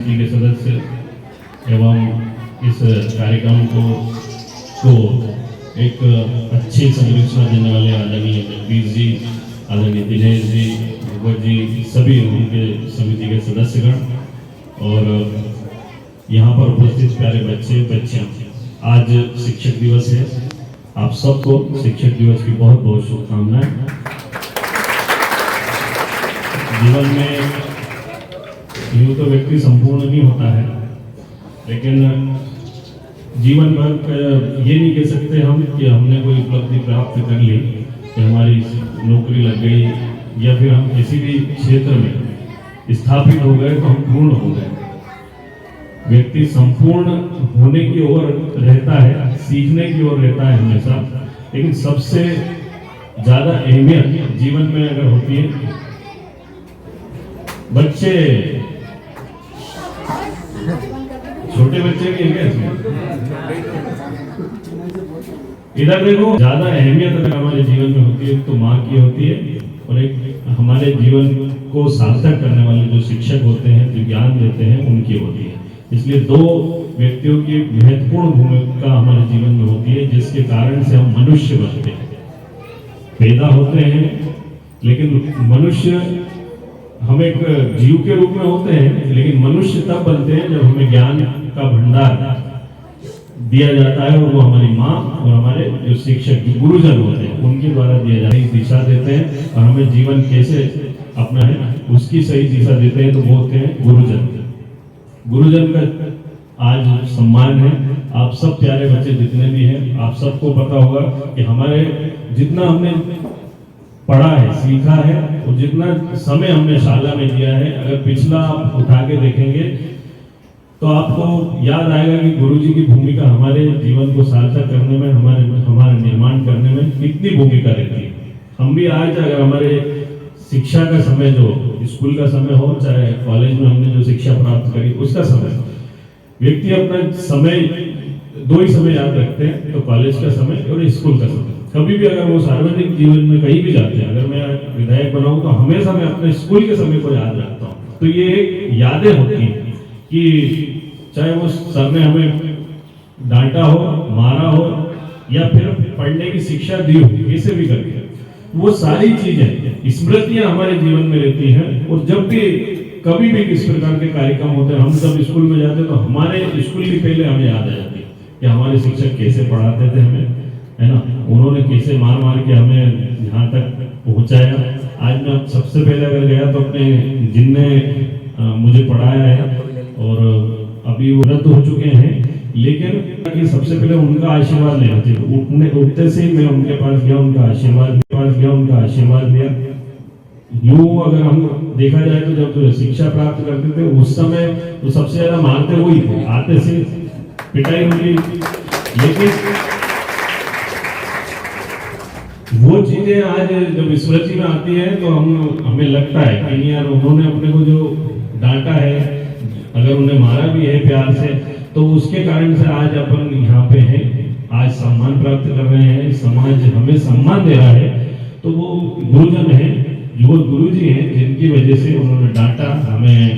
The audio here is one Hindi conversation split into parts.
के सदस्य एवं इस कार्यक्रम को एक अच्छी संरचना देने वाले आदरणीय जगदीश जी, आदरणीय दिनेश जी, भगवत जी, सभी उनके समिति के सदस्यगण और यहाँ पर उपस्थित प्यारे बच्चे बच्चियाँ, आज शिक्षक दिवस है। आप सबको शिक्षक दिवस की बहुत बहुत शुभकामनाएं। जीवन में यूँ तो व्यक्ति संपूर्ण नहीं होता है, लेकिन जीवन भर ये नहीं कह सकते हम कि हमने कोई उपलब्धि प्राप्त कर ली, कि हमारी नौकरी लग गई या फिर हम किसी भी क्षेत्र में स्थापित हो गए तो हम पूर्ण हो गए। व्यक्ति संपूर्ण होने की ओर रहता है, सीखने की ओर रहता है हमेशा, लेकिन सबसे ज्यादा अहमियत जीवन में अगर होती है बच्चे, छोटे बच्चे भी हैं क्या? इधर देखो, ज्यादा अहमियत अगर हमारे जीवन में होती है तो माँ की होती है, और एक हमारे जीवन को सार्थक करने वाले जो शिक्षक होते हैं, जो ज्ञान देते हैं, उनकी होती है। इसलिए दो व्यक्तियों की महत्वपूर्ण भूमिका हमारे जीवन में होती है, जिसके कारण से हम मनुष्य बनते हैं, पैदा होते हैं। लेकिन मनुष्य हम एक जीव के रूप में होते हैं, लेकिन मनुष्य तब बनते हैं जब हमें ज्ञान का भंडार दिया जाता है, और वो हमारी माँ और हमारे जो शिक्षक गुरुजन होते हैं उनके द्वारा दिया जाता है, दिशा देते हैं और हमें जीवन कैसे अपना है उसकी सही दिशा देते हैं, तो बोलते हैं गुरुजन। गुरुजन का आज सम्मान है। आप सब प्यारे बच्चे जितने भी हैं, आप सबको पता होगा कि हमारे जितना हमने पढ़ा है, सीखा है, और जितना समय हमने शाला में दिया है, अगर पिछला आप उठा के देखेंगे तो आपको याद आएगा कि गुरुजी की भूमिका हमारे जीवन को सार्थक करने में, हमारे निर्माण करने में कितनी भूमिका रहती है। हम भी आज अगर हमारे शिक्षा का समय, जो स्कूल का समय हो, चाहे कॉलेज में हमने जो शिक्षा प्राप्त करी उसका समय, व्यक्ति अपना समय दो ही समय याद रखते हैं, तो कॉलेज का समय और स्कूल का समय। कभी भी अगर वो सार्वजनिक जीवन में कहीं भी जाते हैं, अगर मैं विधायक बनाऊं तो हमेशा मैं अपने स्कूल के समय को याद रखता हूँ। तो ये एक यादें होती हैं कि चाहे वो सर ने हमें डांटा हो, मारा हो, या फिर पढ़ने की शिक्षा दी हो, कैसे भी करके, वो सारी चीजें, स्मृतियां हमारे जीवन में रहती हैं। और जब भी कभी भी किस प्रकार के कार्यक्रम होते हैं, हम जब स्कूल में जाते हैं तो हमारे स्कूल की पहले हमें याद आ जाती है कि हमारे शिक्षक कैसे पढ़ाते थे हमें, है ना, उन्होंने कैसे मार मार के हमें यहाँ तक पहुँचाया। आज मैं सबसे पहले अगर गया तो अपने जिनने मुझे पढ़ाया है, और अभी वो रद्द हो चुके हैं, लेकिन सबसे पहले उनका आशीर्वाद लेना चाहिए। उठते से ही मैं उनके पास गया, उनका आशीर्वाद लिया। यूँ अगर हम देखा जाए तो जब शिक्षा प्राप्त करते थे उस समय तो सबसे ज्यादा मारते वही थे, आते से पिटाई होगी। लेकिन वो चीजें आज जब स्मृति में आती है तो हमें लगता है कि यार उन्होंने अपने को जो डांटा है, अगर उन्हें मारा भी है प्यार से, तो उसके कारण से आज अपन यहाँ पे हैं, आज सम्मान प्राप्त कर रहे हैं, समाज हमें सम्मान दे रहा है। तो वो गुरुजन है, जो गुरुजी हैं, जिनकी वजह से उन्होंने डांटा हमें,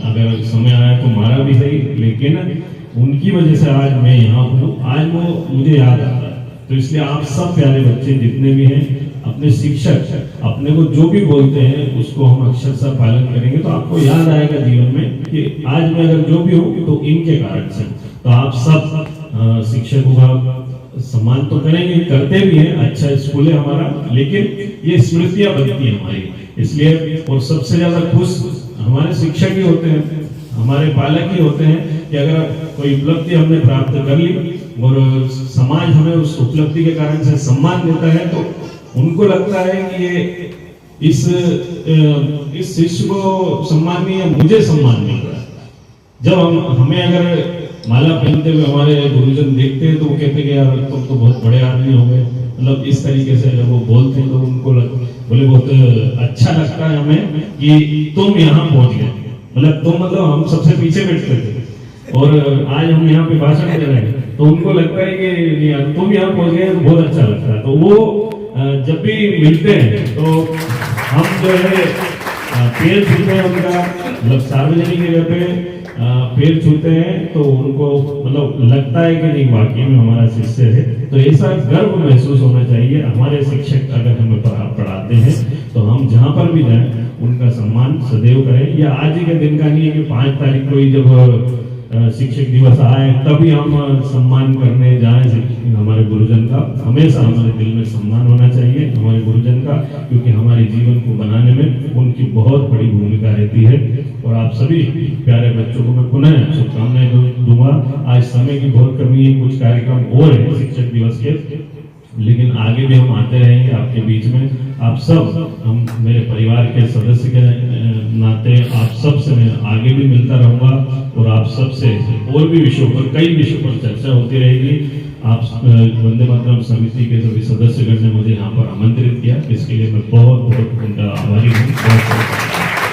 अगर समय आया तो मारा भी सही, लेकिन उनकी वजह से आज मैं यहाँ हूँ, आज वो मुझे याद आता है। तो इसलिए आप सब प्यारे बच्चे जितने भी हैं, अपने शिक्षक अपने को जो भी बोलते हैं उसको हम अक्षरशः पालन करेंगे, तो आपको याद आएगा जीवन में कि आज मैं अगर जो भी हूँ तो इनके कारण से। तो आप सब शिक्षकों का सम्मान तो करेंगे, करते भी हैं, अच्छा स्कूल है हमारा, लेकिन ये स्मृतियां बनती हैं हमारी। इसलिए और सबसे ज्यादा खुश हमारे शिक्षक ही होते हैं, हमारे पालक ही होते हैं कि अगर कोई उपलब्धि हमने प्राप्त कर ली और समाज हमें उस उपलब्धि के कारण से सम्मान देता है, तो उनको लगता है कि ये इस शिष्य को सम्मान नहीं है, मुझे सम्मान मिल रहा है। जब हमें अगर माला पहनते हुए हमारे गुरुजन देखते हैं तो वो कहते हैं कि यार तुम तो बहुत बड़े आदमी हो गए, मतलब इस तरीके से जब वो बोलते हैं तो उनको बोले बहुत अच्छा लगता है हमें कि तुम यहाँ पहुंच गए। मतलब हम सबसे पीछे बैठते थे और आज हम यहाँ पे भाषण दे रहे हैं, तो उनको लगता है कि तुम यहाँ पहुंच गए, तो बहुत अच्छा लगता है। तो वो जब भी मिलते हैं तो हम जो है पेड़ छूते हैं उनका, मतलब सार्वजनिक जगह पे पैर छूते हैं तो उनको मतलब लगता है कि नहीं वाकई में हमारा शिष्य है। तो ऐसा गर्व महसूस होना चाहिए। हमारे शिक्षक अगर हमें पढ़ाते हैं तो हम जहाँ पर भी जाएं उनका सम्मान सदैव करें। या आज ही के दिन का नहीं है कि 5 तारीख को ही जब शिक्षक दिवस आए तभी हम सम्मान करने जाएं हमारे गुरुजन का। हमेशा हमारे दिल में सम्मान होना चाहिए हमारे गुरुजन का, क्योंकि हमारे जीवन को बनाने में उनकी बहुत बड़ी भूमिका रहती है। और आप सभी प्यारे बच्चों को मैं पुनः शुभकामनाएं दूंगा। आज समय की बहुत कमी है, कुछ कार्यक्रम और है शिक्षक दिवस के, लेकिन आगे भी हम आते रहेंगे आपके बीच में। आप सब, हम मेरे परिवार के सदस्य के नाते आप सब से मैं आगे भी मिलता रहूंगा और आप सब से और भी विषयों पर, कई विषयों पर चर्चा होती रहेगी। आप वंदे मातरम समिति के सभी सदस्यगण ने मुझे यहाँ पर आमंत्रित किया, इसके लिए मैं बहुत बहुत उनका आभारी हूँ।